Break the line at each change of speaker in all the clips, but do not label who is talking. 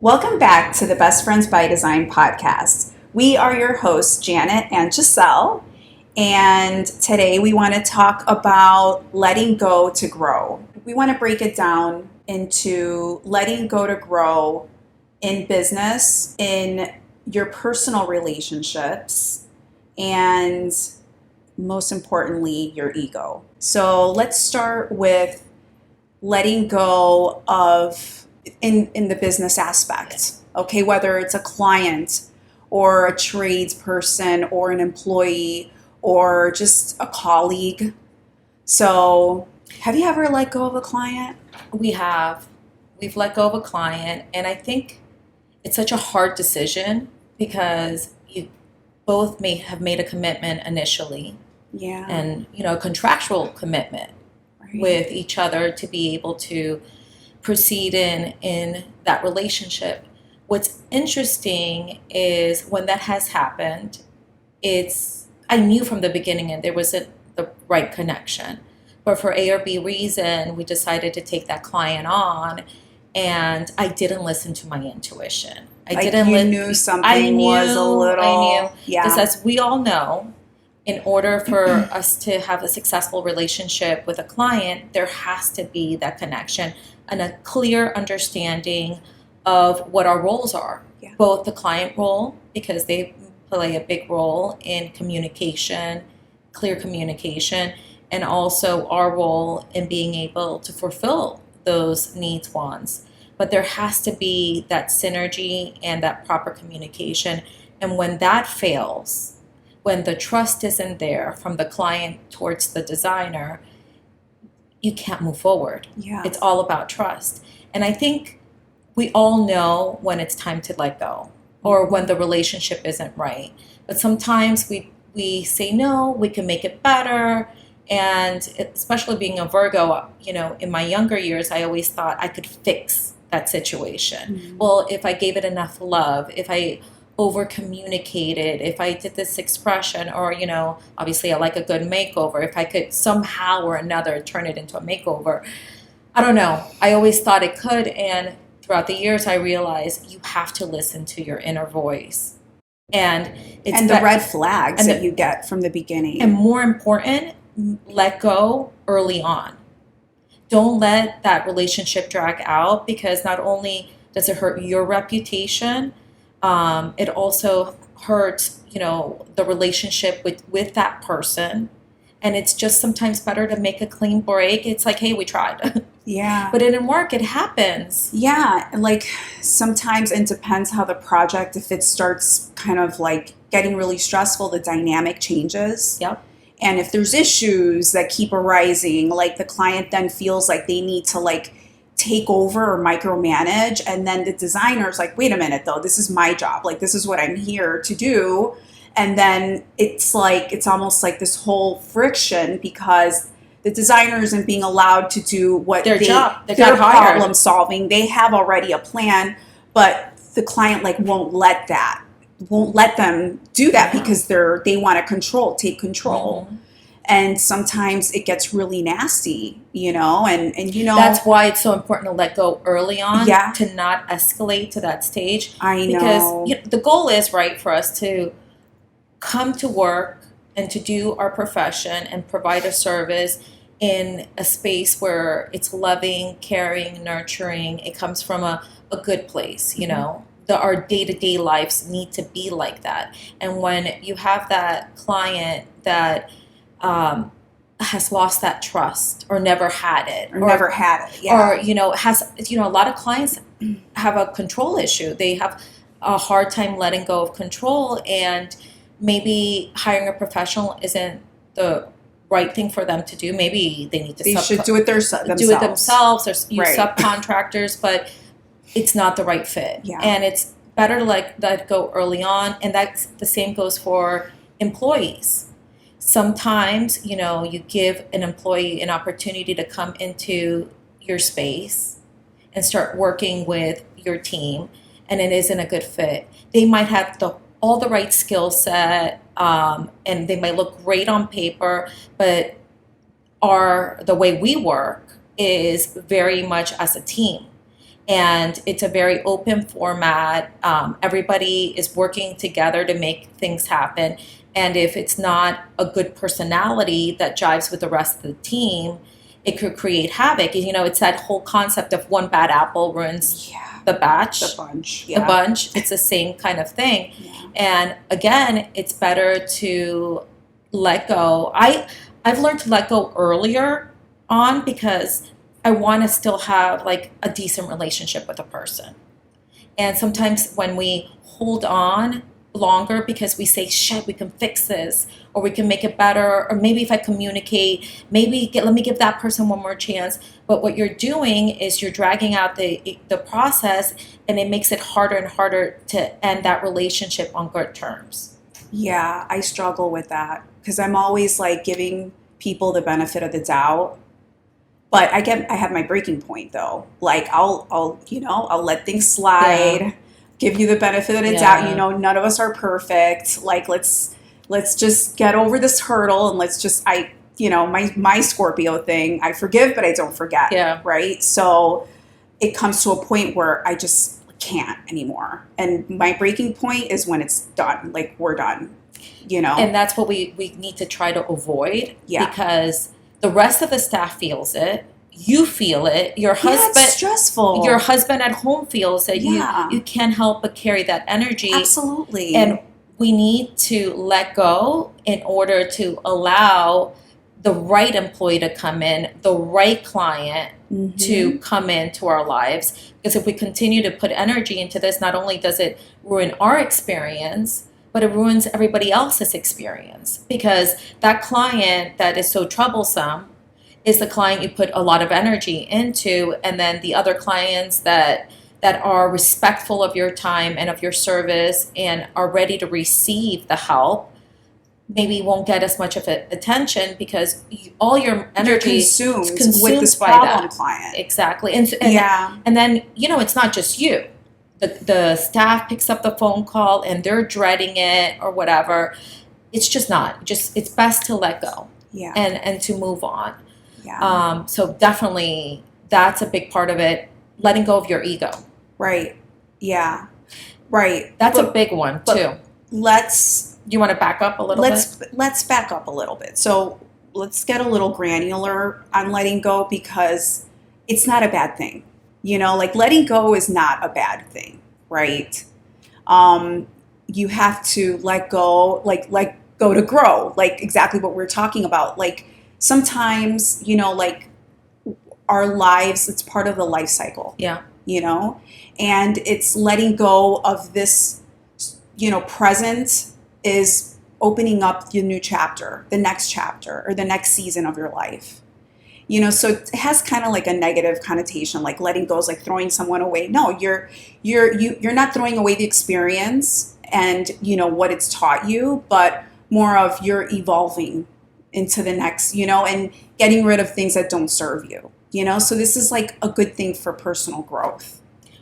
Welcome back to the Best Friends by Design podcast. We are your hosts, Janet and Giselle, and today we want to talk about letting go to grow. We want to break it down into letting go to grow in business, in your personal relationships, and most importantly, your ego. So let's start with letting go of in the business aspect, okay, whether it's a client or a tradesperson or an employee or just a colleague. So have you ever let go of a client?
We have. We've let go of a client, and I think it's such a hard decision because you both may have made a commitment initially
Yeah.
and, a contractual commitment
Right.
with each other to be able to proceed in that relationship. What's interesting is when that has happened, I knew from the beginning and there wasn't the right connection. But for A or B reason, we decided to take that client on, and I didn't listen to my intuition. I
Like
didn't.
you knew something was a little.
I knew.
Yeah.
Because as we all know, in order for us to have a successful relationship with a client, there has to be that connection and a clear understanding of what our roles are.
Yeah.
Both the client role, because they play a big role in communication, clear communication, and also our role in being able to fulfill those needs, wants. But there has to be that synergy and that proper communication. And when that fails, when the trust isn't there from the client towards the designer, you can't move forward.
Yeah.
It's all about trust. And I think we all know when it's time to let go or when the relationship isn't right. But sometimes we say, no, we can make it better. And especially being a Virgo, in my younger years, I always thought I could fix that situation.
Mm-hmm.
Well, if I gave it enough love, if I over communicated, if I did this expression, or obviously I like a good makeover, if I could somehow or another turn it into a makeover. I don't know, I always thought it could, and throughout the years I realized you have to listen to your inner voice, and
the red flags that you get from the beginning.
And more important, let go early on. Don't let that relationship drag out, because not only does it hurt your reputation, it also hurts, the relationship with that person. And it's just sometimes better to make a clean break. It's like, hey, we tried.
Yeah.
But it didn't work. It happens.
Yeah. And like sometimes it depends how the project, if it starts kind of like getting really stressful, the dynamic changes.
Yep.
And if there's issues that keep arising, like the client then feels like they need to like take over or micromanage, and then the designer's like, wait a minute though, this is my job, like this is what I'm here to do. And then it's almost like this whole friction because the designer isn't being allowed to do what
their job,
their problem solving. They have already a plan, but the client won't let them do that because they want to take control.
Mm-hmm.
And sometimes it gets really nasty, and
that's why it's so important to let go early on.
Yeah.
To not escalate to that stage.
I know.
Because the goal is, right, for us to come to work and to do our profession and provide a service in a space where it's loving, caring, nurturing. It comes from a good place, Our day-to-day lives need to be like that. And when you have that client that has lost that trust or never had it,
yeah.
or has a lot of clients have a control issue. They have a hard time letting go of control, and maybe hiring a professional isn't the right thing for them to do. Maybe they need to
should do it
themselves or use
Right.
subcontractors, but it's not the right fit.
Yeah.
And it's better to let go early on, and that's the same goes for employees. Sometimes, you give an employee an opportunity to come into your space and start working with your team, and it isn't a good fit. They might have all the right skill set, and they might look great on paper, but the way we work is very much as a team. and it's a very open format. Everybody is working together to make things happen. And if it's not a good personality that jives with the rest of the team, it could create havoc. And, it's that whole concept of one bad apple ruins the batch,
the bunch.
the bunch. It's the same kind of thing.
Yeah.
And again, it's better to let go. I've learned to let go earlier on because I want to still have like a decent relationship with a person. And sometimes when we hold on longer because we say, shit, we can fix this, or we can make it better, or maybe if I communicate, let me give that person one more chance. But what you're doing is you're dragging out the process, and it makes it harder and harder to end that relationship on good terms.
Yeah, I struggle with that because I'm always like giving people the benefit of the doubt. But I have my breaking point though. Like I'll let things slide, give you the benefit of the doubt. None of us are perfect. Like let's just get over this hurdle and let's just my Scorpio thing, I forgive but I don't forget.
Yeah.
Right? So it comes to a point where I just can't anymore. And my breaking point is when it's done. Like we're done.
And that's what we need to try to avoid.
Yeah.
Because the rest of the staff feels it. You feel it. Your husband,
it's stressful.
Your husband at home feels it.
Yeah.
You can't help but carry that energy.
Absolutely.
And we need to let go in order to allow the right employee to come in, the right client to come into our lives. Because if we continue to put energy into this, not only does it ruin our experience, but it ruins everybody else's experience, because that client that is so troublesome is the client you put a lot of energy into, and then the other clients that are respectful of your time and of your service and are ready to receive the help maybe won't get as much of attention because all your energy
is consumed
with
this
by
problem
that
client.
Exactly. And then it's not just you. The staff picks up the phone call and they're dreading it or whatever. It's just not. It's best to let go.
Yeah.
And to move on.
Yeah.
So definitely that's a big part of it. Letting go of your ego.
Right. Yeah. Right.
That's a big one too. You want to back up a little bit?
Let's back up a little bit. So let's get a little granular on letting go, because it's not a bad thing. Like letting go is not a bad thing, right? You have to let go, let go to grow, like exactly what we're talking about. Like sometimes, like our lives, it's part of the life cycle.
Yeah.
And it's letting go of this, present is opening up the new chapter, the next chapter, or the next season of your life. So it has kind of like a negative connotation, like letting go is like throwing someone away. No, you're not throwing away the experience and what it's taught you, but more of you're evolving into the next, and getting rid of things that don't serve you. So this is like a good thing for personal growth.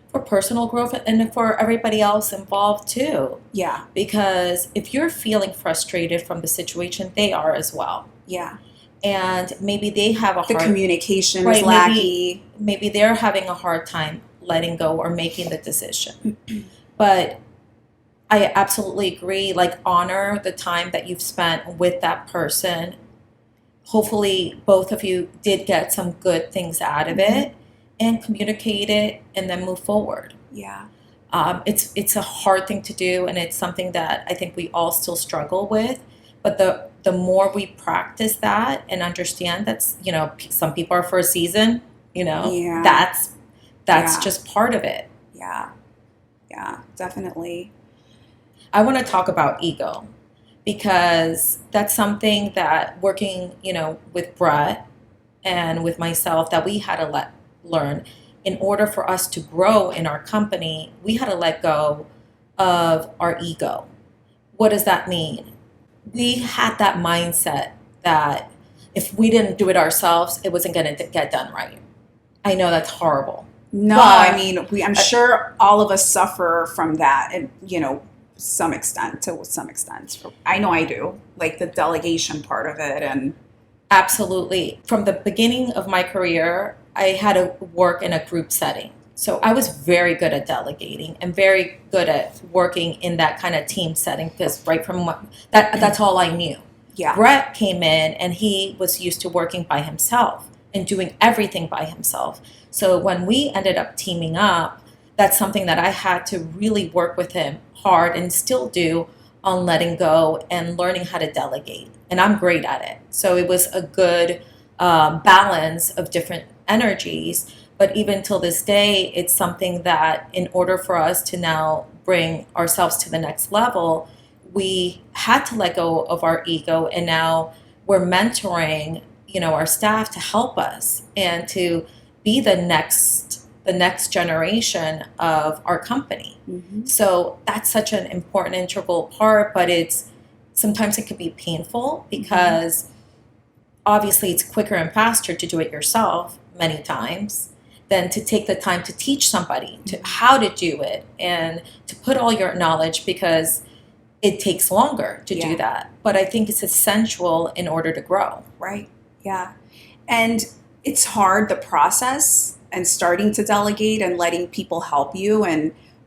For personal growth and for everybody else involved too.
Yeah.
Because if you're feeling frustrated from the situation, they are as well.
Yeah.
And maybe they have
the communication is lacking.
Maybe they're having a hard time letting go or making the decision. But I absolutely agree. Like, honor the time that you've spent with that person. Hopefully, both of you did get some good things out of it, and communicate it, and then move forward.
Yeah.
It's a hard thing to do, and it's something that I think we all still struggle with. But the more we practice that and understand that's, some people are for a season,
Yeah.
that's just part of it.
Yeah. Yeah, definitely.
I want to talk about ego, because that's something that working, with Brett and with myself, that we had to learn. In order for us to grow in our company, we had to let go of our ego. What does that mean? We had that mindset that if we didn't do it ourselves, it wasn't going to get done right. I know that's horrible.
No, but, I'm sure all of us suffer from that, and to some extent. I know I do, like the delegation part of it. And
absolutely. From the beginning of my career, I had to work in a group setting. So I was very good at delegating and very good at working in that kind of team setting because right from that's all I knew.
Yeah.
Brett came in and he was used to working by himself and doing everything by himself. So when we ended up teaming up, that's something that I had to really work with him hard and still do on letting go and learning how to delegate. And I'm great at it. So it was a good balance of different energies. But even till this day, it's something that in order for us to now bring ourselves to the next level, we had to let go of our ego, and now we're mentoring, our staff to help us and to be the next generation of our company.
Mm-hmm.
So that's such an important integral part, but sometimes it can be painful because obviously it's quicker and faster to do it yourself many times than to take the time to teach somebody to how to do it and to put all your knowledge, because it takes longer to do that. But I think it's essential in order to grow.
Right. Yeah. And it's hard, the process and starting to delegate and letting people help you,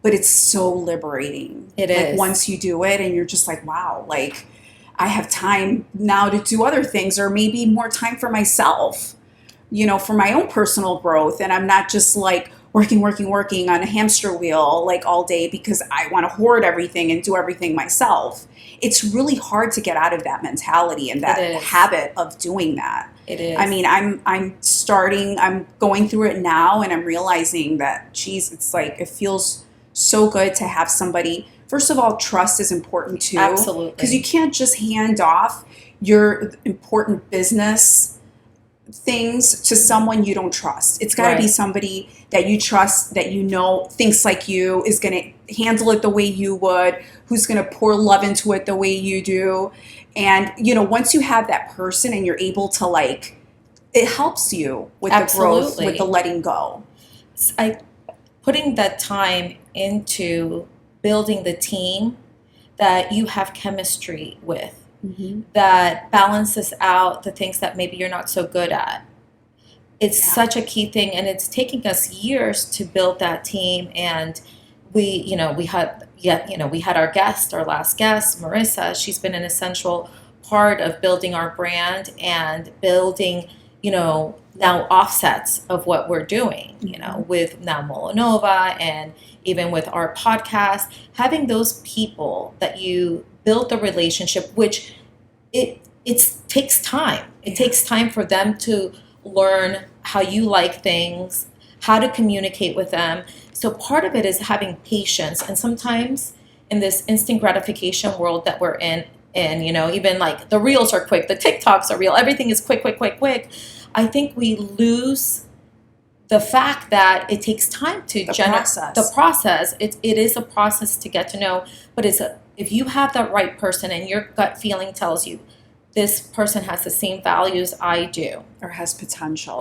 but it's so liberating.
It is.
Once you do it and you're just like, wow, I have time now to do other things, or maybe more time for myself, for my own personal growth. And I'm not just working on a hamster wheel all day because I want to hoard everything and do everything myself. It's really hard to get out of that mentality and that habit of doing that.
It is.
I mean, I'm going through it now, and I'm realizing that, geez, it feels so good to have somebody. First of all, trust is important too.
Absolutely.
Because you can't just hand off your important business things to someone you don't trust. It's got to be somebody that you trust, that thinks like you, is going to handle it the way you would, who's going to pour love into it the way you do. And, once you have that person and you're able to it helps you with the growth, with the letting go.
Putting that time into building the team that you have chemistry with, that balances out the things that maybe you're not so good at. It's such a key thing, and it's taking us years to build that team. And we had our guest, our last guest, Marissa. She's been an essential part of building our brand and building, now offsets of what we're doing, with now Molanova, and even with our podcast, having those people that you build the relationship, which it takes time. It takes time for them to learn how you like things, how to communicate with them. So part of it is having patience. And sometimes in this instant gratification world that we're in, and even the reels are quick, the TikToks are real, everything is quick. I think we lose the fact that it takes time to generate the process. It is a process to get to know, but if you have that right person and your gut feeling tells you this person has the same values I do,
or has potential,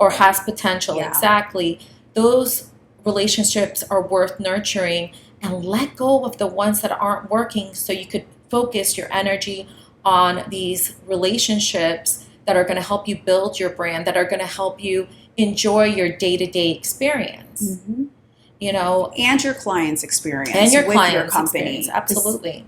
exactly, those relationships are worth nurturing, and let go of the ones that aren't working so you could focus your energy on these relationships that are going to help you build your brand, that are going to help you enjoy your day-to-day experience,
and your client's experience,
and your
with
client's
your company.
Experience. Absolutely.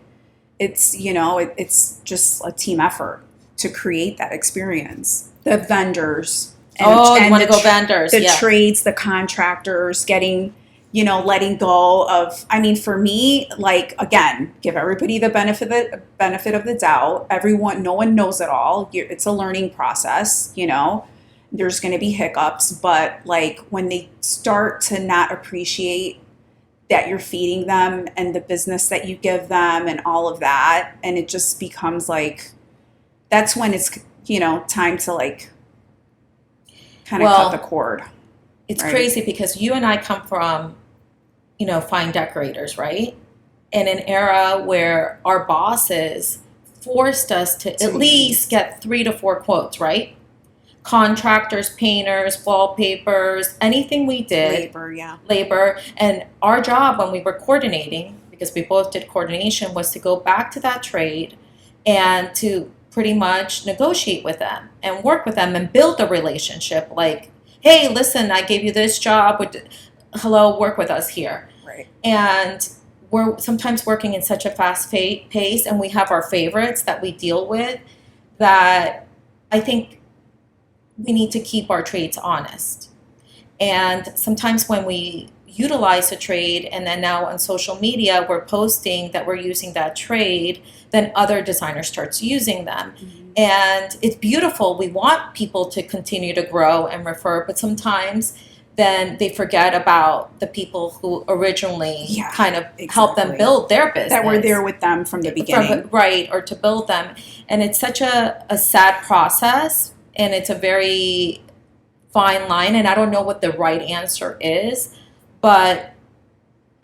It's it's just a team effort to create that experience. The vendors,
you want to go vendors,
the trades, the contractors, getting, letting go of. I mean, for me, again, give everybody the benefit of the doubt. Everyone, no one knows it all. It's a learning process. There's going to be hiccups, but when they start to not appreciate that you're feeding them and the business that you give them and all of that, and it just becomes that's when it's time to kind of cut the cord.
It's crazy because you and I come from fine decorators, right? In an era where our bosses forced us to at least get 3 to 4 quotes, right? Contractors, painters, wallpapers, anything we did. Labor. And our job when we were coordinating, because we both did coordination, was to go back to that trade and to pretty much negotiate with them and work with them and build a relationship. Hey, listen, I gave you this job. hello, work with us here.
Right.
And we're sometimes working in such a fast pace, and we have our favorites that we deal with, that I think we need to keep our trades honest. And sometimes when we utilize a trade, and then now on social media we're posting that we're using that trade, then other designers starts using them.
Mm-hmm.
And it's beautiful. We want people to continue to grow and refer, but sometimes then they forget about the people who originally kind of helped them build their business.
That were there with them from the beginning.
Right, or to build them. And it's such a sad process, and it's a very fine line, and I don't know what the right answer is, but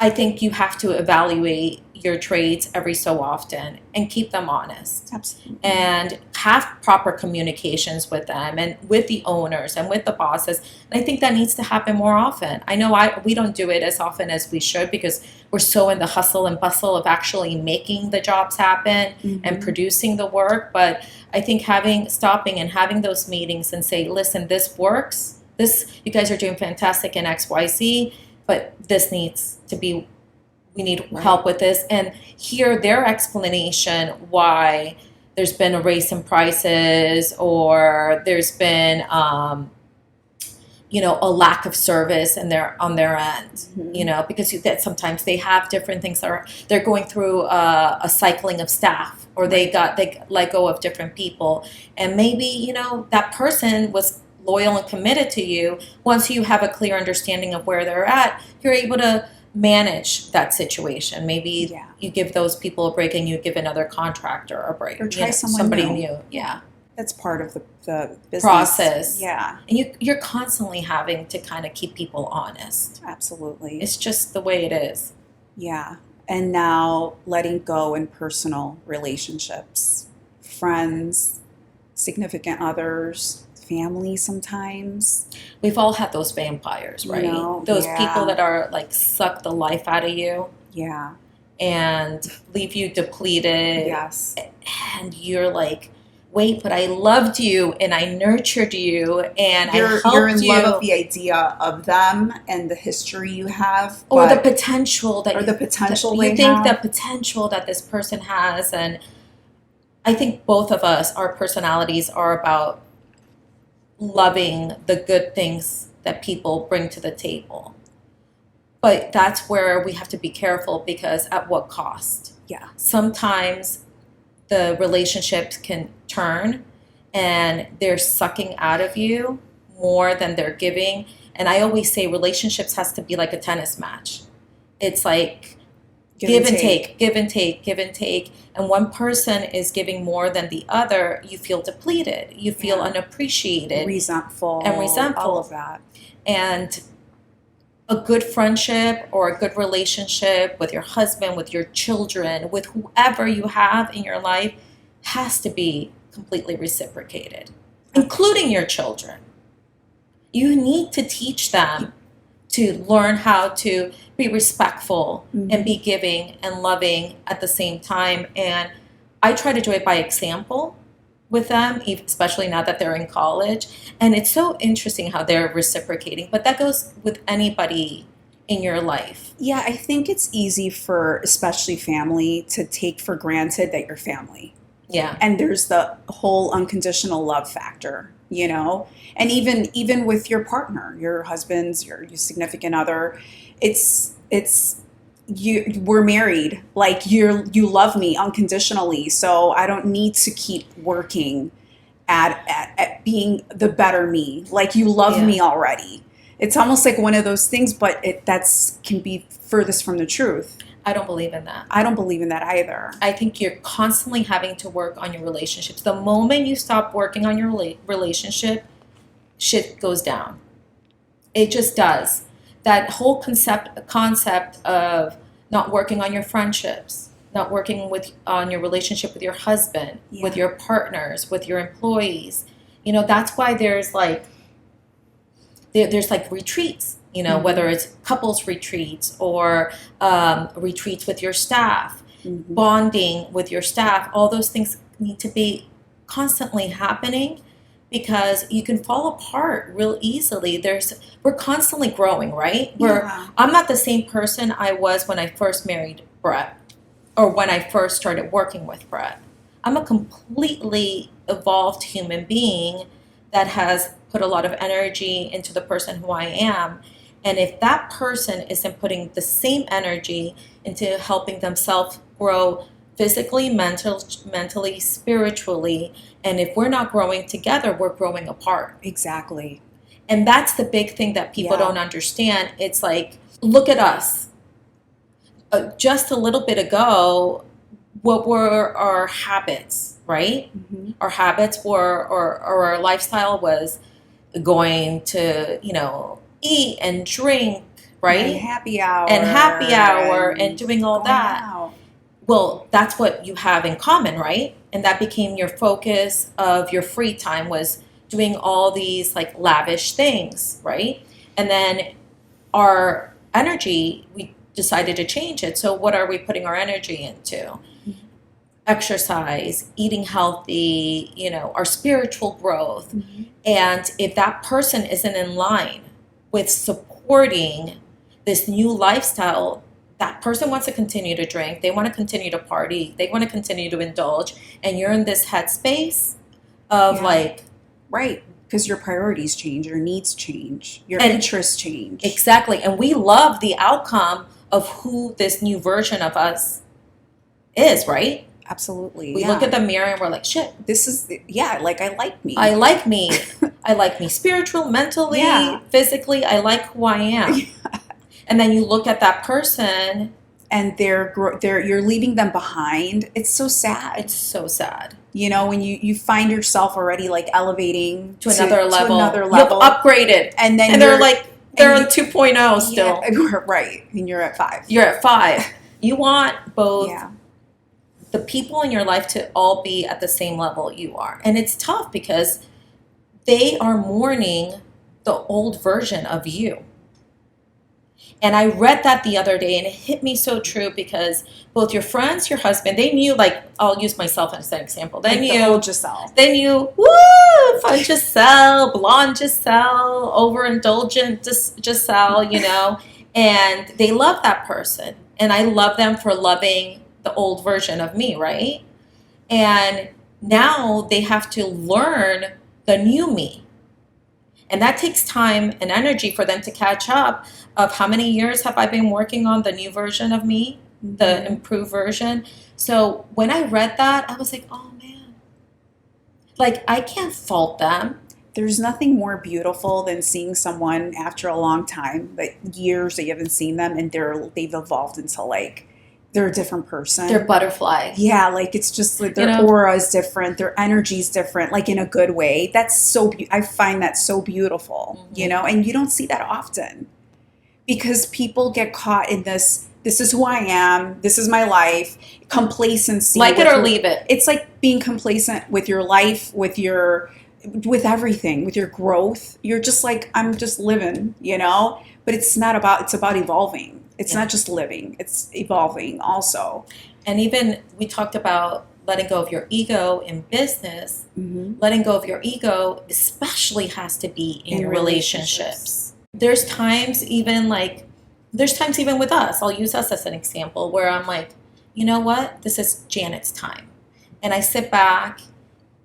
I think you have to evaluate your trades every so often and keep them honest.
Absolutely.
And have proper communications with them and with the owners and with the bosses. And I think that needs to happen more often. I know we don't do it as often as we should, because we're so in the hustle and bustle of actually making the jobs happen and producing the work. But I think stopping and having those meetings and say, listen, this works. You guys are doing fantastic in XYZ, but this needs to be, we need help with this, and hear their explanation why there's been a raise in prices, or there's been a lack of service on their end, because that sometimes they have different things they're going through a cycling of staff, or they let go of different people, and maybe that person was loyal and committed to you. Once you have a clear understanding of where they're at, you're able to manage that situation. Maybe you give those people a break, and you give another contractor a break,
or try
somebody new. Yeah,
that's part of the business
process.
Yeah,
and you're constantly having to kind of keep people honest.
Absolutely,
it's just the way it is.
Yeah, and now letting go in personal relationships, friends, significant others, family. Sometimes
we've all had those vampires, right? Those people that are like suck the life out of you, and leave you depleted.
Yes,
and you're like, wait, but I loved you and I nurtured you and I helped you.
You're in love with the idea of them and the history you have,
or the potential that
you think
the potential that this person has. And I think both of us, our personalities are about loving the good things that people bring to the table. But that's where we have to be careful, because at what cost?
Yeah.
Sometimes the relationships can turn and they're sucking out of you more than they're giving. And I always say relationships has to be like a tennis match. It's like give and take, give and take, give and take. And one person is giving more than the other, you feel depleted. You feel unappreciated.
Resentful. All of that.
And a good friendship or a good relationship with your husband, with your children, with whoever you have in your life has to be completely reciprocated, including your children. You need to teach them to learn how to be respectful and be giving and loving at the same time. And I try to do it by example with them, especially now that they're in college. And it's so interesting how they're reciprocating, but that goes with anybody in your life.
Yeah, I think it's easy for especially family to take for granted that you're family.
Yeah.
And there's the whole unconditional love factor, and even with your partner, your husband's, your significant other, we're married, like you love me unconditionally, so I don't need to keep working at being the better me, like you love me already. It's almost like one of those things, but can be furthest from the truth.
I don't believe in that.
I don't believe in that either.
I think you're constantly having to work on your relationships. The moment you stop working on your relationship, shit goes down. It just does. That whole concept of not working on your friendships, not working on your relationship with your husband, with your partners, with your employees. That's why there's retreats. Whether it's couples retreats or retreats with your staff, bonding with your staff, all those things need to be constantly happening, because you can fall apart real easily. We're constantly growing, right?
Yeah.
I'm not the same person I was when I first married Brett or when I first started working with Brett. I'm a completely evolved human being that has put a lot of energy into the person who I am. And if that person isn't putting the same energy into helping themselves grow physically, mentally, spiritually, and if we're not growing together, we're growing apart.
Exactly.
And that's the big thing that people
Yeah.
don't understand. It's like, look at us. Just a little bit ago, what were our habits, right?
Mm-hmm.
Our habits were, or our lifestyle was going to, eat and drink, right?
And happy hour.
And happy hour and doing all
going
that.
out.
Well, that's what you have in common, right? And that became your focus of your free time, was doing all these like lavish things, right? And then our energy, we decided to change it. So what are we putting our energy into? Exercise, eating healthy, our spiritual growth.
Mm-hmm.
And if that person isn't in line with supporting this new lifestyle, that person wants to continue to drink, they want to continue to party, they want to continue to indulge, and you're in this headspace of
Yeah.
like,
Right. Because your priorities change, your needs change, your
And-
interests change.
exactly. And we love the outcome of who this new version of us is, right?
Absolutely.
We look at the mirror and we're like, shit,
This is, like, I like me.
I like me. I like me spiritual, mentally,
Yeah.
physically. I like who I am. And then you look at that person.
And you're leaving them behind. It's so sad.
It's so sad.
When you find yourself already like elevating
To another level.
You've
upgraded.
and then
they're like, they're on 2.0 still.
Yeah, right. And you're at 5.
You're at 5. You want both
Yeah.
the people in your life to all be at the same level you are. And it's tough because they are mourning the old version of you. And I read that the other day and it hit me so true, because both your friends, your husband, they knew, like, I'll use myself as an example. They
Like
knew,
the old Giselle.
They knew, woo, fun Giselle, blonde Giselle, overindulgent Giselle, and they love that person. And I love them for loving the old version of me, right? And now they have to learn the new me. And that takes time and energy for them to catch up of how many years have I been working on the new version of me, the improved version. So when I read that, I was like, oh man, like I can't fault them.
There's nothing more beautiful than seeing someone after a long time, like years that you haven't seen them, and they've evolved into like they're a different person.
They're butterfly.
Yeah, like it's just like their aura is different, their energy is different, like in a good way. That's so I find that so beautiful, and you don't see that often because people get caught in this is who I am, this is my life, complacency.
Like it or leave it.
It's like being complacent with your life, with everything, with your growth. You're just like, I'm just living, but it's about evolving. It's not just living, it's evolving also.
And even we talked about letting go of your ego in business.
Mm-hmm.
Letting go of your ego especially has to be in relationships. There's times even with us, I'll use us as an example, where I'm like, you know what? This is Janet's time. And I sit back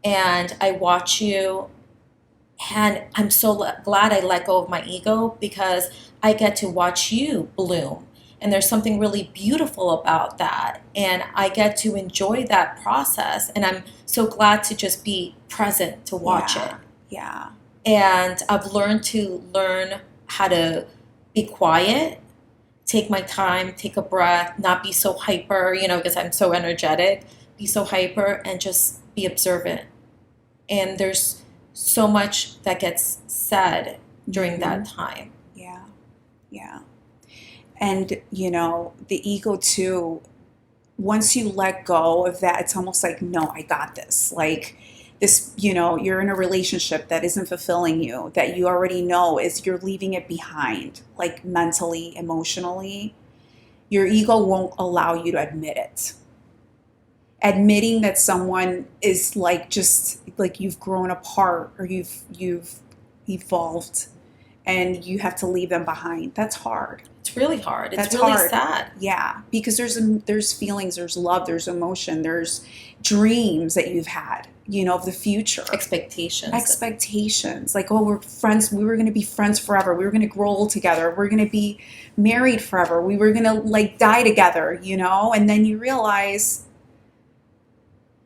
and I watch you, and I'm so glad I let go of my ego because I get to watch you bloom. And there's something really beautiful about that. And I get to enjoy that process. And I'm so glad to just be present to watch it.
Yeah.
And I've learned how to be quiet, take my time, take a breath, not be so hyper, because I'm so energetic, be so hyper and just be observant. And there's so much that gets said during that time.
Yeah. And, the ego too, once you let go of that, it's almost like, no, I got this. Like this, you're in a relationship that isn't fulfilling you, that you already know you're leaving it behind, like mentally, emotionally. Your ego won't allow you to admit it. admitting that someone is like just like you've grown apart or you've evolved and you have to leave them behind. That's hard.
It's really hard. It's
That's
really
hard.
sad.
Yeah, because there's feelings, there's love, there's emotion, there's dreams that you've had, of the future. Expectations. Like, oh, we're friends. We were going to be friends forever. We were going to grow old together. We're going to be married forever. We were going to like die together, and then you realize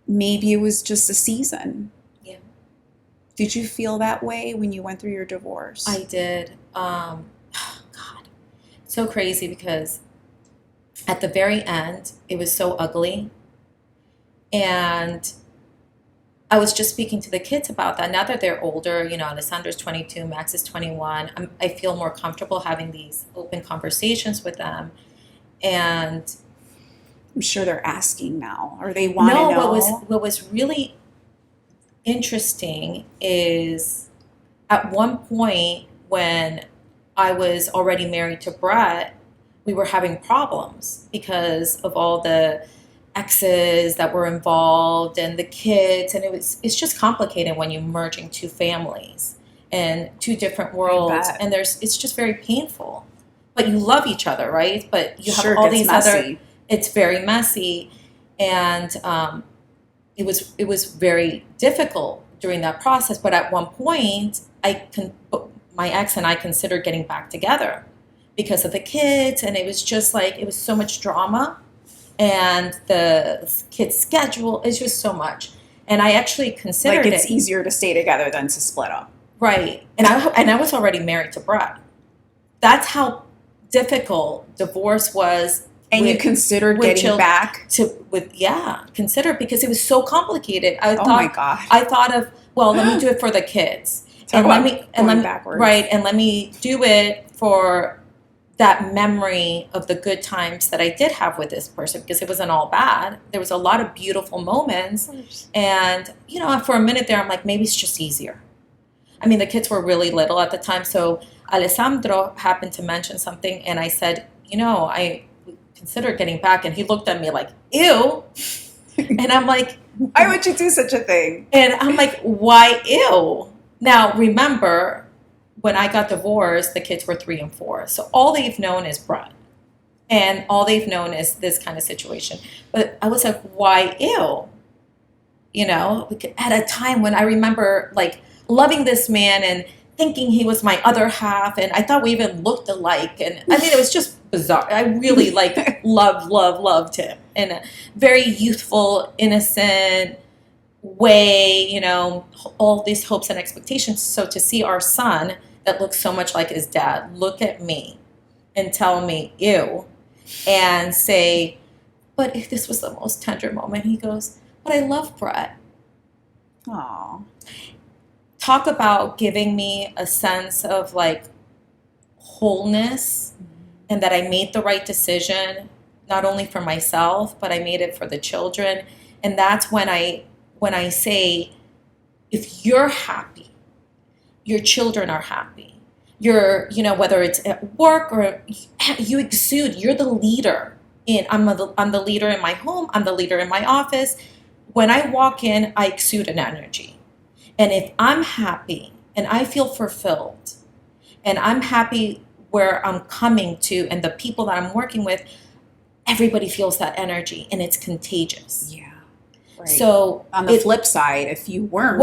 maybe it was just a season.
Yeah.
Did you feel that way when you went through your divorce?
I did. God, so crazy because at the very end, it was so ugly. And I was just speaking to the kids about that. Now that they're older, Alessandra's 22, Max is 21, I feel more comfortable having these open conversations with them. And
I'm sure they're asking now, or they want to know.
No, what was really interesting is at one point when I was already married to Brett, we were having problems because of all the exes that were involved and the kids, and it's just complicated when you're merging two families and two different worlds, and it's just very painful. But you love each other, right? But you have all these messy. It's very messy, and it was very difficult during that process. But at one point, my ex and I considered getting back together because of the kids, and it was just like it was so much drama. And the kids' schedule is just so much. And I actually considered
like it's easier to stay together than to split up.
Right. And I was already married to Brett. That's how difficult divorce was.
And you considered getting back?
Consider, because it was so complicated.
My God.
I thought of, well, let me do it for the kids.
Let me backwards.
Right. And let me do it for that memory of the good times that I did have with this person, because it wasn't all bad. There was a lot of beautiful moments. And, for a minute there, I'm like, maybe it's just easier. I mean, the kids were really little at the time. So Alessandro happened to mention something, and I said, I considered getting back. And he looked at me like, ew. And I'm like,
why would you do such a thing?
And I'm like, why ew? Now, remember, when I got divorced, the kids were 3 and 4. So all they've known is Brett. And all they've known is this kind of situation. But I was like, why ew? At a time when I remember like loving this man and thinking he was my other half. And I thought we even looked alike. And I mean, it was just bizarre. I really loved him in a very youthful, innocent way, all these hopes and expectations. So to see our son that looks so much like his dad look at me and tell me, ew, and say, but if this was the most tender moment, he goes, but I love Brett.
Aww.
Talk about giving me a sense of like wholeness, and that I made the right decision, not only for myself, but I made it for the children. And that's when I say, if you're happy, your children are happy. You're, whether it's at work or you exude, you're the leader. I'm the leader in my home. I'm the leader in my office. When I walk in, I exude an energy. And if I'm happy and I feel fulfilled and I'm happy where I'm coming to and the people that I'm working with, everybody feels that energy and it's contagious.
Yeah. Right.
So
on the flip side, if you weren't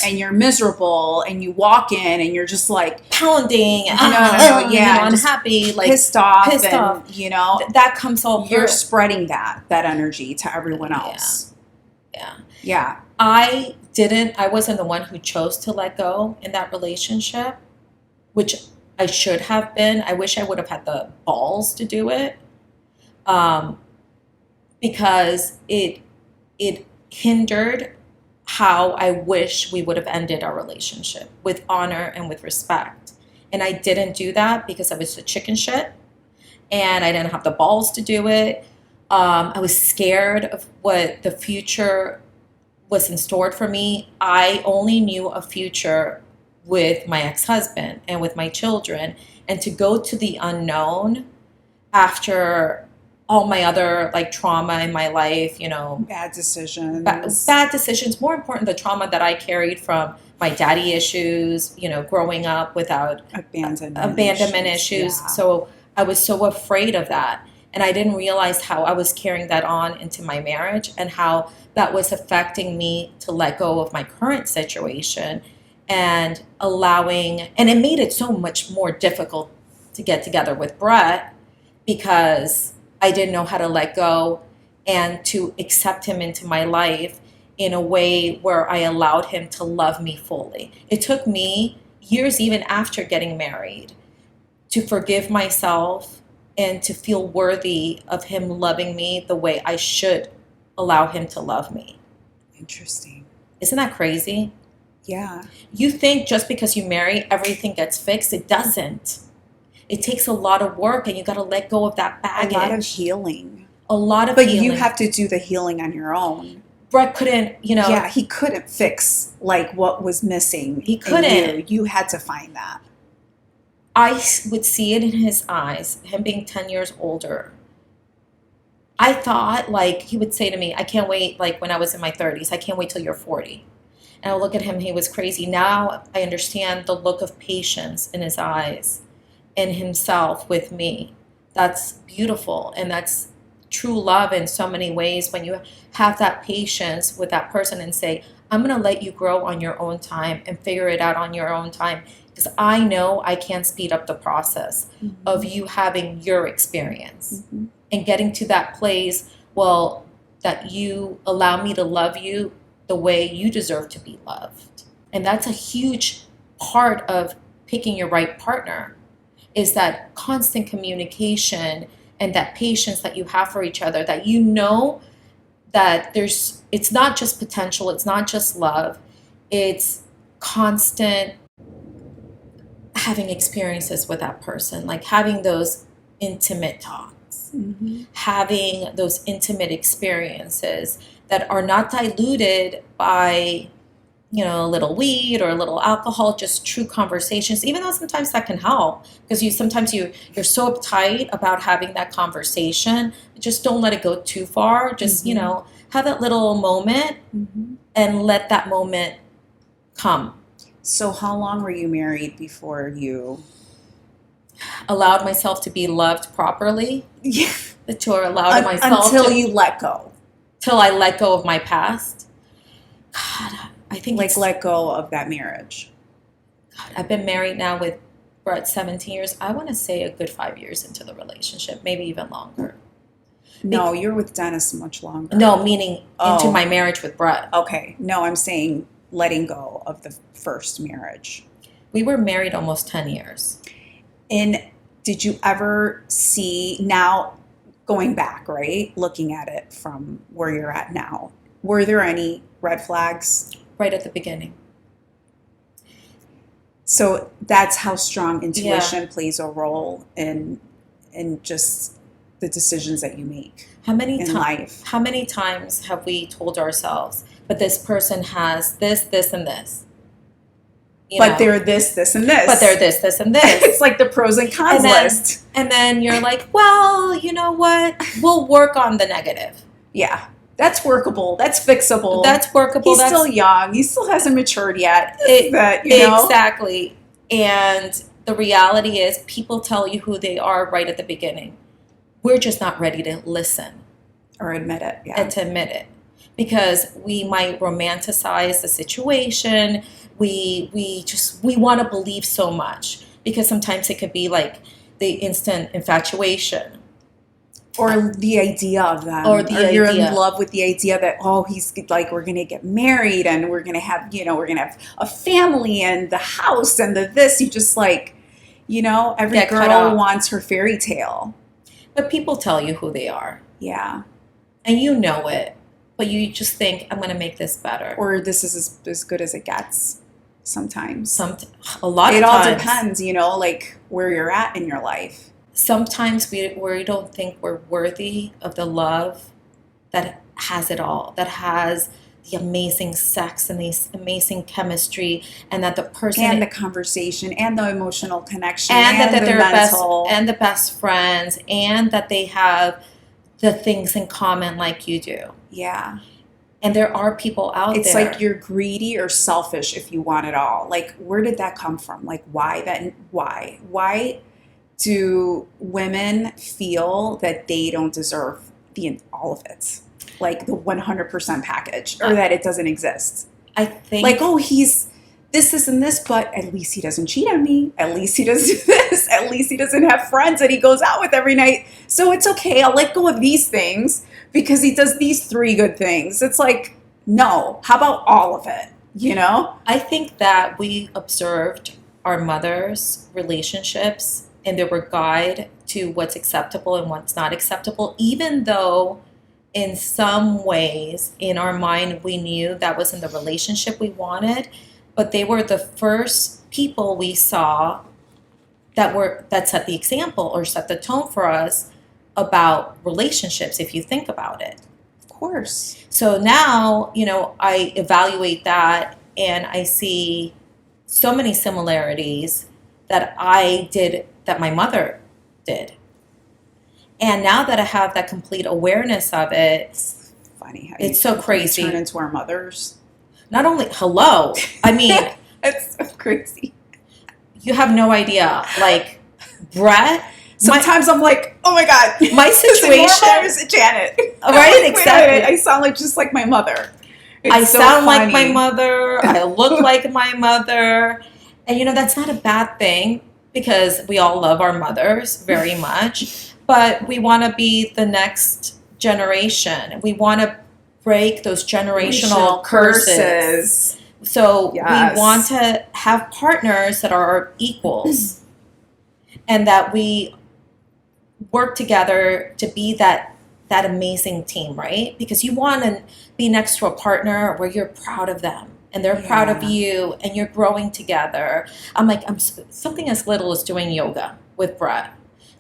and you're miserable and you walk in and you're just like
pounding, unhappy, like
pissed off,
that comes all through.
You're spreading that energy to everyone else. Yeah.
I wasn't the one who chose to let go in that relationship, which I should have been. I wish I would have had the balls to do it, because it hindered how I wish we would have ended our relationship, with honor and with respect. And I didn't do that because I was a chicken shit and I didn't have the balls to do it. I was scared of what the future was in store for me. I only knew a future with my ex-husband and with my children, and to go to the unknown after all my other like trauma in my life,
Bad decisions.
bad decisions. More important, the trauma that I carried from my daddy issues, growing up without abandonment issues.
Yeah.
So I was so afraid of that. And I didn't realize how I was carrying that on into my marriage and how that was affecting me to let go of my current situation and and it made it so much more difficult to get together with Brett because I didn't know how to let go and to accept him into my life in a way where I allowed him to love me fully. It took me years, even after getting married, to forgive myself and to feel worthy of him loving me the way I should allow him to love me.
Interesting.
Isn't that crazy?
Yeah.
You think just because you marry, everything gets fixed. It doesn't. It takes a lot of work, and you got to let go of that baggage.
A lot of healing.
But
healing. You have to do the healing on your own.
Brett couldn't,
Yeah, he couldn't fix like what was missing.
He couldn't.
You had to find that.
I would see it in his eyes, him being 10 years older. I thought, like, he would say to me, I can't wait, like, when I was in my 30s, I can't wait till you're 40. And I would look at him, he was crazy. Now I understand the look of patience in his eyes and himself with me. That's beautiful, and that's true love in so many ways when you have that patience with that person and say, I'm going to let you grow on your own time and figure it out on your own time. Because I know I can't speed up the process of you having your experience and getting to that place, that you allow me to love you the way you deserve to be loved. And that's a huge part of picking your right partner, is that constant communication and that patience that you have for each other, that that it's not just potential, it's not just love, it's constant having experiences with that person, like having those intimate talks, having those intimate experiences that are not diluted by, a little weed or a little alcohol, just true conversations, even though sometimes that can help because you're so uptight about having that conversation. Just don't let it go too far. Just, have that little moment and let that moment come.
So how long were you married before you
allowed myself to be loved properly?
Yeah.
Until
you let go.
Till I let go of my past. God, I think
let go of that marriage.
God, I've been married now with Brett 17 years. I want to say a good 5 years into the relationship, maybe even longer.
No, you're with Dennis much longer.
No, meaning into my marriage with Brett.
Okay. No, I'm saying letting go of the first marriage.
We were married almost 10 years.
And did you ever see, now going back, right, looking at it from where you're at now, were there any red flags?
Right at the beginning.
So that's how strong intuition plays a role in just the decisions that you make in life.
How many times have we told ourselves, but this person has this, this, and this?
But they're this, this, and this.
But they're this, this, and this.
It's like the pros and cons list.
And then you're like, well, you know what? We'll work on the negative.
Yeah. That's workable. That's fixable.
That's workable.
He's still young. He still hasn't matured yet.
Exactly. And the reality is people tell you who they are right at the beginning. We're just not ready to listen.
Or admit it. Yeah.
And to admit it. Because we might romanticize the situation. We want to believe so much. Because sometimes it could be like the instant infatuation.
Or the idea of them.
Or
you're in love with the idea that, he's like, we're going to get married and we're going to have, we're going to have a family and the house and the this. You just like, every girl wants her fairy tale.
But people tell you who they are.
Yeah.
And you know it. But you just think, I'm going to make this better.
Or this is as good as it gets sometimes.
A lot of times.
It all depends, like where you're at in your life.
Sometimes we don't think we're worthy of the love that has it all, that has the amazing sex and the amazing chemistry, and that the person
and the conversation and the emotional connection
and that
the
they're
mental
the best friends, and that they have the things in common like you do.
Yeah.
And there are people out
It's
there.
like you're greedy or selfish if you want it all. Like, where did that come from? Like, why that? Why do women feel that they don't deserve all of it? Like the 100% package, or that it doesn't exist?
I think
Like, oh, he's this, and this, but at least he doesn't cheat on me. At least he doesn't do this. At least he doesn't have friends that he goes out with every night. So it's okay. I'll let go of these things because he does these 3 good things. It's like, no, how about all of it? You know?
I think that we observed our mothers' relationships and they were guide to what's acceptable and what's not acceptable, even though in some ways in our mind we knew that wasn't the relationship we wanted, but they were the first people we saw that set the example or set the tone for us about relationships, if you think about it.
Of course.
So now, I evaluate that and I see so many similarities that my mother did. And now that I have that complete awareness of it,
It's funny how
it's so crazy.
turn into our mothers.
Not only, hello, I mean,
It's so crazy.
you have no idea. Like, Brett,
Sometimes I'm like, oh my God.
my
Is it
situation,
normal or is it Janet?
right?
Wait a
Exactly.
minute, I sound like just like my mother. It's
I
so
sound like my
funny.
mother. I look like my mother. And that's not a bad thing because we all love our mothers very much. But we want to be the next generation. We want to break those generational curses. So
Yes.
we want to have partners that are our equals and that we work together to be that amazing team, right? Because you want to be next to a partner where you're proud of them and they're proud of
Yeah.
you and you're growing together. I'm something as little as doing yoga with Brett.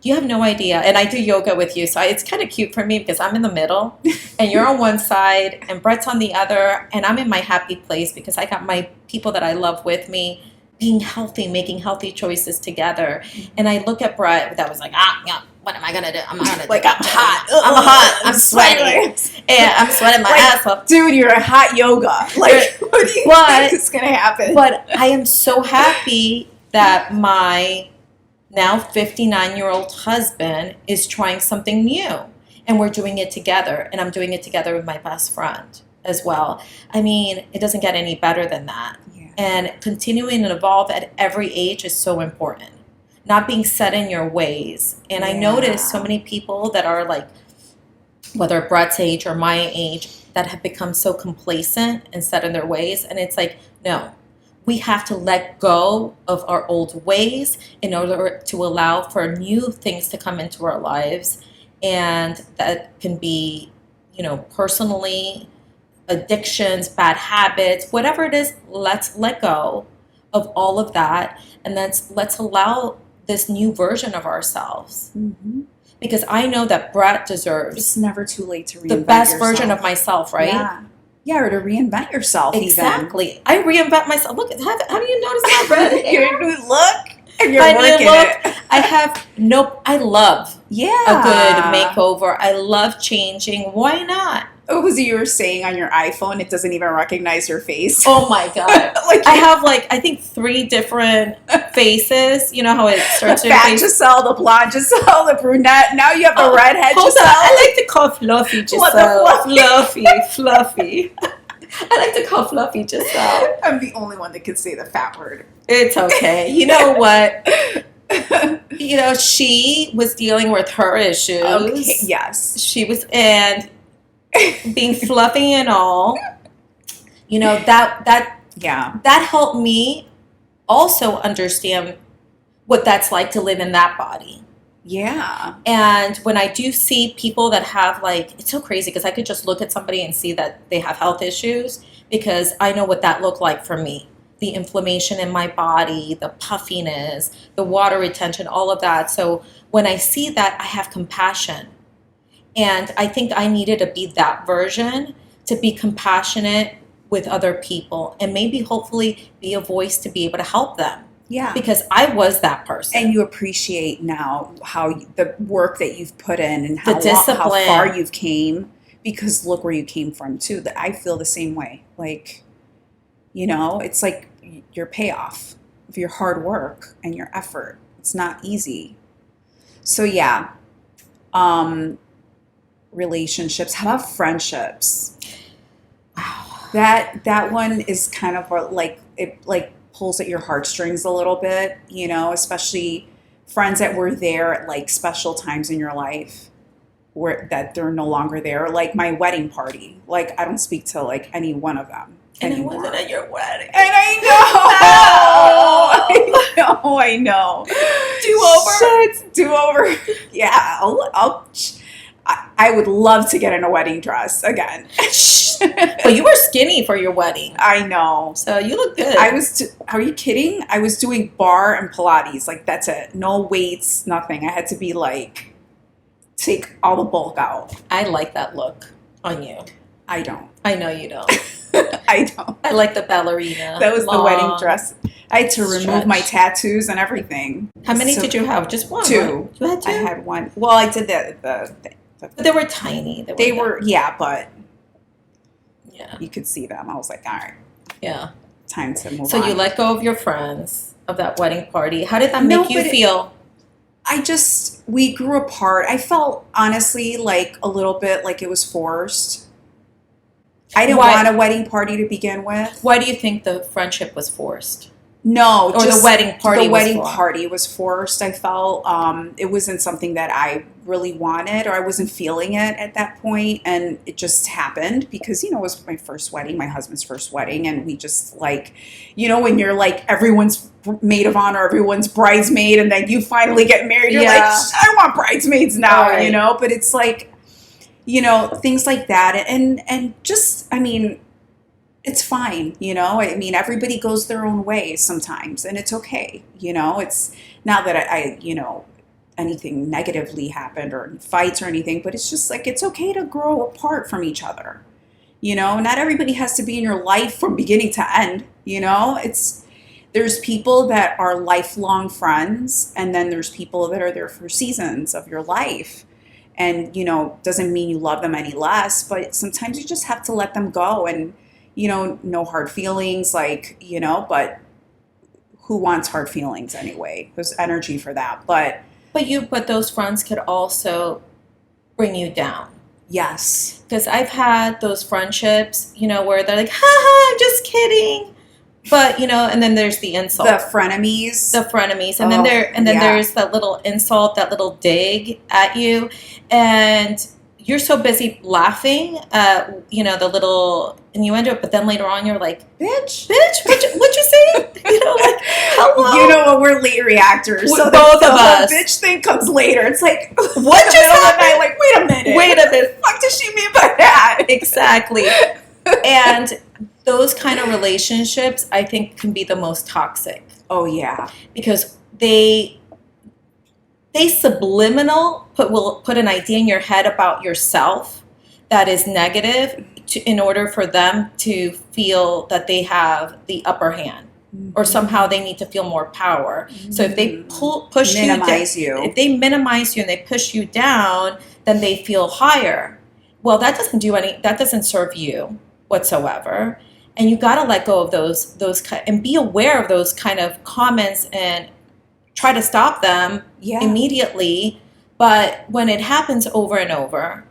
You have no idea. And I do yoga with you. So it's kind of cute for me because I'm in the middle and you're on one side and Brett's on the other. And I'm in my happy place because I got my people that I love with me being healthy, making healthy choices together. And I look at Brett that was like, yeah, what am I going to do? I'm going to
Like, I'm hot.
I'm hot. I'm sweating. And I'm sweating my ass off.
Dude, you're a hot yoga. Like, what do you think is going to happen?
But I am so happy that my now 59-year-old husband is trying something new and we're doing it together and I'm doing it together with my best friend as well. I mean, it doesn't get any better than that.
Yeah.
And continuing to evolve at every age is so important. Not being set in your ways. And I notice so many people that are like, whether Brett's age or my age, that have become so complacent and set in their ways. And it's like, no. We have to let go of our old ways in order to allow for new things to come into our lives. And that can be, personally, addictions, bad habits, whatever it is, let's let go of all of that. And let's allow this new version of ourselves.
Mm-hmm.
Because I know that Brett deserves
It's never too late to reinvent
the best
yourself.
version of myself, right?
Yeah. Yeah, or to reinvent yourself.
Exactly. I reinvent myself. Look, have you noticed my red
Even.
hair?
Your new look. And you're
My
working
new look.
it.
I love
Yeah.
a good makeover. I love changing. Why not?
Oh, because you were saying on your iPhone, it doesn't even recognize your face.
Oh my God.
Like,
I have I think 3 different faces. You know how it starts
the
with your
fat
face?
Giselle, the blonde Giselle, the brunette. Now you have the redhead
Hold
Giselle.
on. I like to call Fluffy Giselle.
What the
Fluffy. I like to call Fluffy Giselle.
I'm the only one that can say the fat word.
It's okay. You know what? She was dealing with her issues.
Okay, yes.
She was, and being fluffy and all, that
Yeah.
helped me also understand what that's like to live in that body.
Yeah.
And when I do see people that have it's so crazy because I could just look at somebody and see that they have health issues because I know what that looked like for me. The inflammation in my body, the puffiness, the water retention, all of that. So when I see that, I have compassion. And I think I needed to be that version, to be compassionate with other people and maybe hopefully be a voice to be able to help them.
Yeah.
because I was that person.
And you appreciate now the work that you've put in and
The
how far
discipline.
you've came, because look where you came from too. That I feel the same way. Like, it's like your payoff of your hard work and your effort. It's not easy. So yeah, um, relationships. How about friendships?
Wow.
That one is kind of like it like pulls at your heartstrings a little bit, especially friends that were there at like special times in your life where that they're no longer there. Like my wedding party. Like I don't speak to like any one of them
And
anymore.
I wasn't at your wedding.
And I know. I know.
Do over.
Shit, do over. Yeah, I would love to get in a wedding dress again.
But you were skinny for your wedding.
I know.
So you look good.
Are you kidding? I was doing bar and Pilates. Like, that's it. No weights, nothing. I had to be like, take all the bulk out.
I like that look on you.
I don't.
I know you don't.
I don't.
I like the ballerina.
That was the wedding dress. I had to remove
stretch.
my tattoos and everything.
How many did you have? Just one?
Two.
Right? You had two?
I had one. Well, I did the
But they were tiny.
They were, yeah, but
yeah.
you could see them. I was like, all right,
Yeah.
time to move on.
So you let go of your friends of that wedding party. How did that make you feel?
We grew apart. I felt honestly like a little bit like it was forced. I didn't want a wedding party to begin with.
Why do you think the friendship was forced?
No,
or the wedding party.
The wedding party was forced. I felt it wasn't something that I really wanted, or I wasn't feeling it at that point, and it just happened because it was my first wedding, my husband's first wedding, and we just like, when you're like everyone's maid of honor, everyone's bridesmaid, and then you finally get married, you're like, I want bridesmaids now,
right.
But it's like, things like that, and just, I mean, it's fine, I mean, everybody goes their own way sometimes, and it's okay, it's not that I anything negatively happened or fights or anything, but it's just like, it's okay to grow apart from each other, not everybody has to be in your life from beginning to end, there's people that are lifelong friends, and then there's people that are there for seasons of your life. And, doesn't mean you love them any less, but sometimes you just have to let them go, and, no hard feelings, like, but who wants hard feelings anyway? There's energy for that. But
those friends could also bring you down.
Yes.
Because I've had those friendships, where they're like, ha ha, I'm just kidding. But, and then there's the insult.
The frenemies.
And then there's that little insult, that little dig at you. And you're so busy laughing at, the little innuendo, but then later on you're like, bitch, what you say? Like, hello.
We're late reactors. So
both of us.
The bitch thing comes later. It's like,
what just happened?
Like, wait a minute. What the fuck does she mean by that?
Exactly. And those kind of relationships, I think, can be the most toxic.
Oh, yeah.
Because they will put an idea in your head about yourself that is negative in order for them to feel that they have the upper hand. Mm-hmm. Or somehow they need to feel more power. Mm-hmm. So if they push you, if they minimize you and they push you down, then they feel higher. Well, that doesn't serve you whatsoever. And you got to let go of those and be aware of those kind of comments and try to stop them immediately. But when it happens over and over,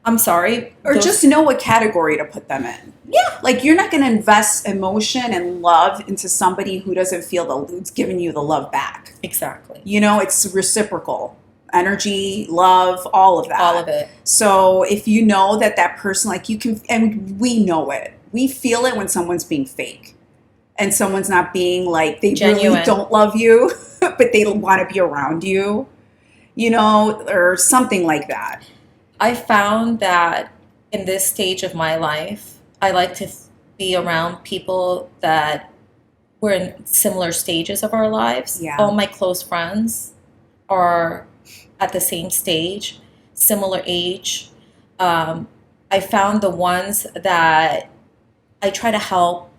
I'm sorry.
Or just know what category to put them in.
Yeah.
Like, you're not going to invest emotion and love into somebody who doesn't feel who's giving you the love back.
Exactly.
It's reciprocal. Energy, love, all of that.
All of it.
So if you know that person, like, you can, and we know it. We feel it when someone's being fake. And someone's not being like, they genuine. Really don't love you, but they want to be around you, or something like that.
I found that in this stage of my life, I like to be around people that were in similar stages of our lives.
Yeah.
All my close friends are at the same stage, similar age. I found the ones that I try to help,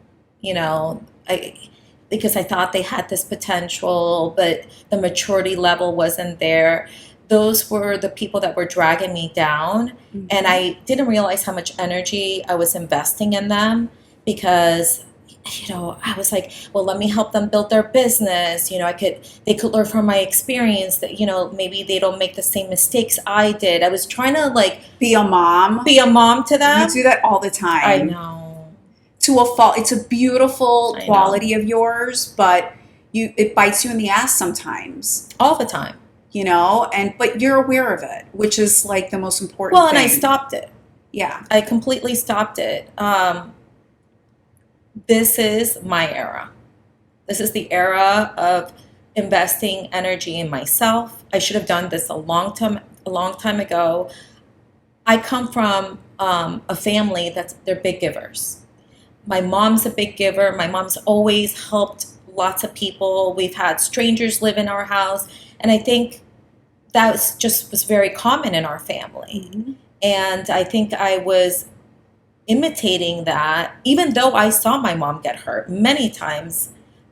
because I thought they had this potential, but the maturity level wasn't there. Those were the people that were dragging me down.
Mhm.
And I didn't realize how much energy I was investing in them because, I was like, well, let me help them build their business. They could learn from my experience that, maybe they don't make the same mistakes I did. I was trying to
Be a mom.
be a mom to them.
You do that all the time.
I know.
To a fault. It's a beautiful
I know.
quality of yours, but it bites you in the ass sometimes.
All the time.
But you're aware of it, which is like the most important
Well,
thing.
and I stopped it.
Yeah.
I completely stopped it. This is my era. This is the era of investing energy in myself. I should have done this a long time ago. I come from a family they're big givers. My mom's a big giver. My mom's always helped lots of people. We've had strangers live in our house, and I think that was very common in our family.
Mm-hmm.
And I think I was imitating that, even though I saw my mom get hurt many times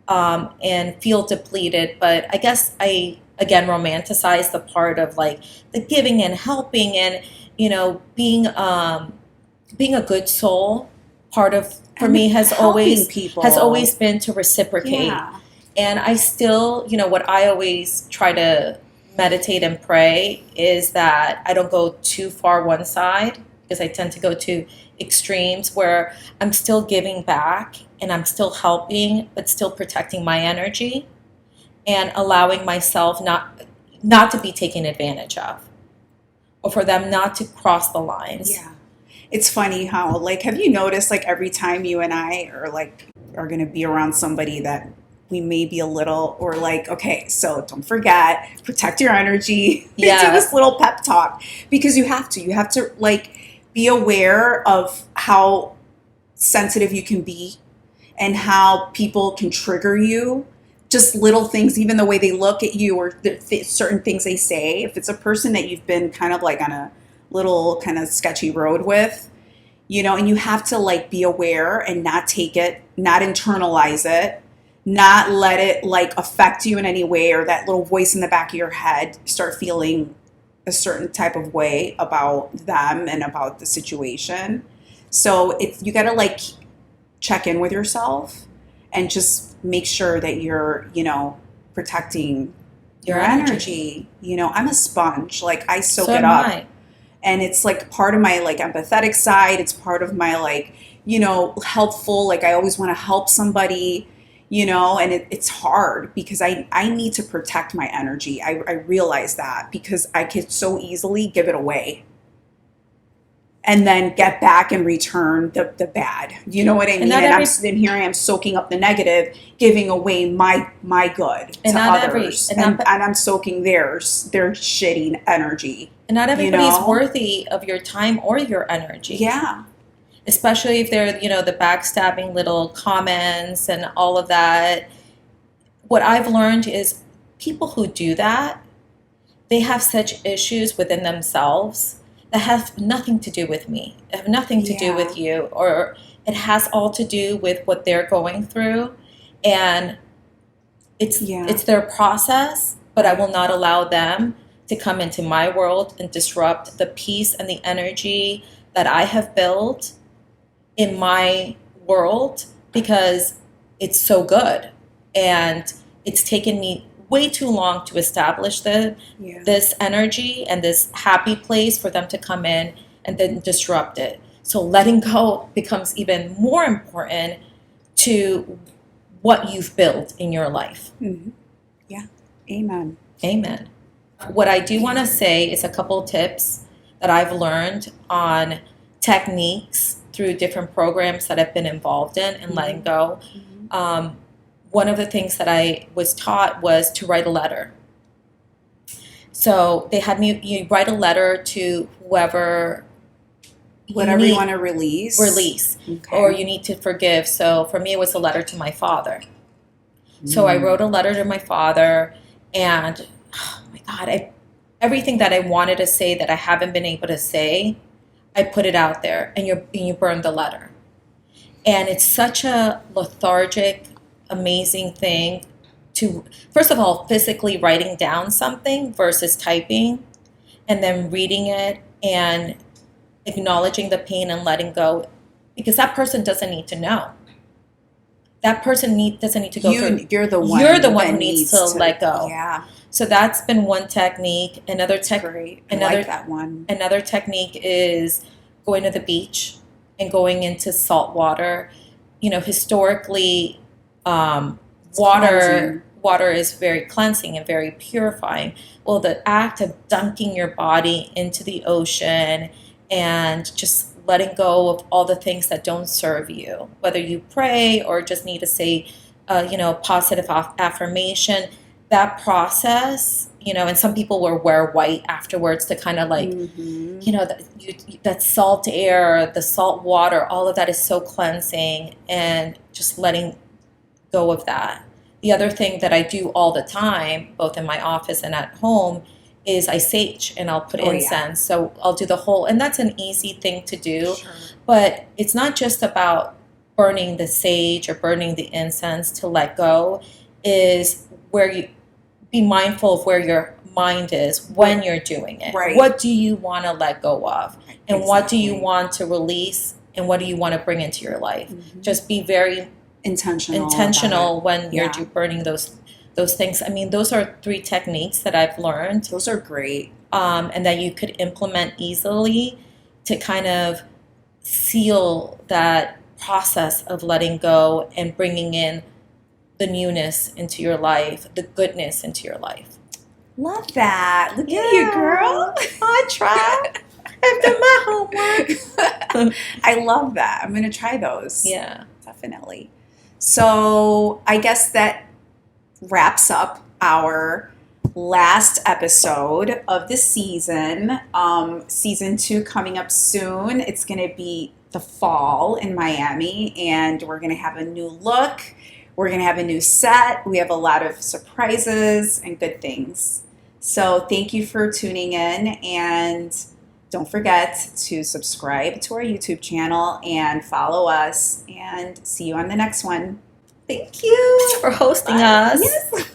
and feel depleted. But I guess I, again, romanticize the part of the giving and helping and, being a good soul. Part of, for me, has always been to reciprocate.
Yeah.
And I still, what I always try to meditate and pray is that I don't go too far one side, because I tend to go to extremes where I'm still giving back and I'm still helping, but still protecting my energy and allowing myself not to be taken advantage of, or for them not to cross the lines.
Yeah. It's funny how, have you noticed, every time you and I are going to be around somebody that we may be a little, or okay, so don't forget, protect your energy.
Yeah.
Do this little pep talk, because you have to be aware of how sensitive you can be and how people can trigger you. Just little things, even the way they look at you, or certain things they say. If it's a person that you've been kind of on a little kind of sketchy road with, and you have to be aware and not take it, not internalize it, not let it affect you in any way, or that little voice in the back of your head start feeling a certain type of way about them and about the situation. So you got to check in with yourself and just make sure that you're, protecting your energy. I'm a sponge. I soak it up. And it's part of my empathetic side. It's part of my helpful. I always want to help somebody, and it's hard because I need to protect my energy. I realize that, because I could so easily give it away and then get back and return the bad. You know what I mean? And here I am soaking up the negative, giving away my good to others. And I'm soaking their shitty energy.
And not everybody's worthy of your time or your energy.
Yeah.
Especially if they're, the backstabbing little comments and all of that. What I've learned is people who do that, they have such issues within themselves that have nothing to do with me. They have nothing to do with you, or it has all to do with what they're going through. And it's their process, but I will not allow them to come into my world and disrupt the peace and the energy that I have built in my world, because it's so good. And it's taken me way too long to establish this energy and this happy place for them to come in and then disrupt it. So letting go becomes even more important to what you've built in your life.
Mm-hmm. Yeah. Amen.
Amen. What I do want to say is a couple tips that I've learned on techniques through different programs that I've been involved in and letting go. Mm-hmm. One of the things that I was taught was to write a letter. So they had you write a letter to whatever you want to release. Okay. Or you need to forgive. So for me, it was a letter to my father. So I wrote a letter to my father, and oh my God, everything that I wanted to say that I haven't been able to say, I put it out there, and you burn the letter. And it's such a lethargic amazing thing to, first of all, physically writing down something versus typing, and then reading it and acknowledging the pain and letting go, because that person doesn't need to know. That person doesn't need to go through.
You're the one.
You're the one who needs to let go.
Yeah.
So that's been one technique.
Great. I like that one.
Another technique is going to the beach and going into salt water. You know, historically, water is very cleansing and very purifying. Well, the act of dunking your body into the ocean and just letting go of all the things that don't serve you, whether you pray or just need to say, a positive affirmation, that process, and some will wear white afterwards to kind of like, that salt air, the salt water, all of that is so cleansing, and just letting go of that. The other thing that I do all the time, both in my office and at home, is I sage and I'll put incense. Yeah. So I'll do the whole, and that's an easy thing to do. Sure. But it's not just about burning the sage or burning the incense to let go, is where you be mindful of where your mind is when you're doing it.
Right.
What do you want to let go of? And
exactly.
What do you want to release? And what do you want to bring into your life? Mm-hmm. Just be very intentional when you're burning those things. I mean, those are 3 techniques that I've learned.
Those are great.
And that you could implement easily to kind of seal that process of letting go and bringing in the newness into your life, the goodness into your life.
Love that. Look at you, girl.
I tried. I've done my homework.
I love that. I'm going to try those.
Yeah.
Definitely. So I guess that wraps up our last episode of the season. Season 2 coming up soon. It's going to be the fall in Miami, and we're going to have a new look. We're going to have a new set. We have a lot of surprises and good things. So thank you for tuning in, and don't forget to subscribe to our YouTube channel and follow us, and see you on the next one. Thank you
for hosting us.
Yes.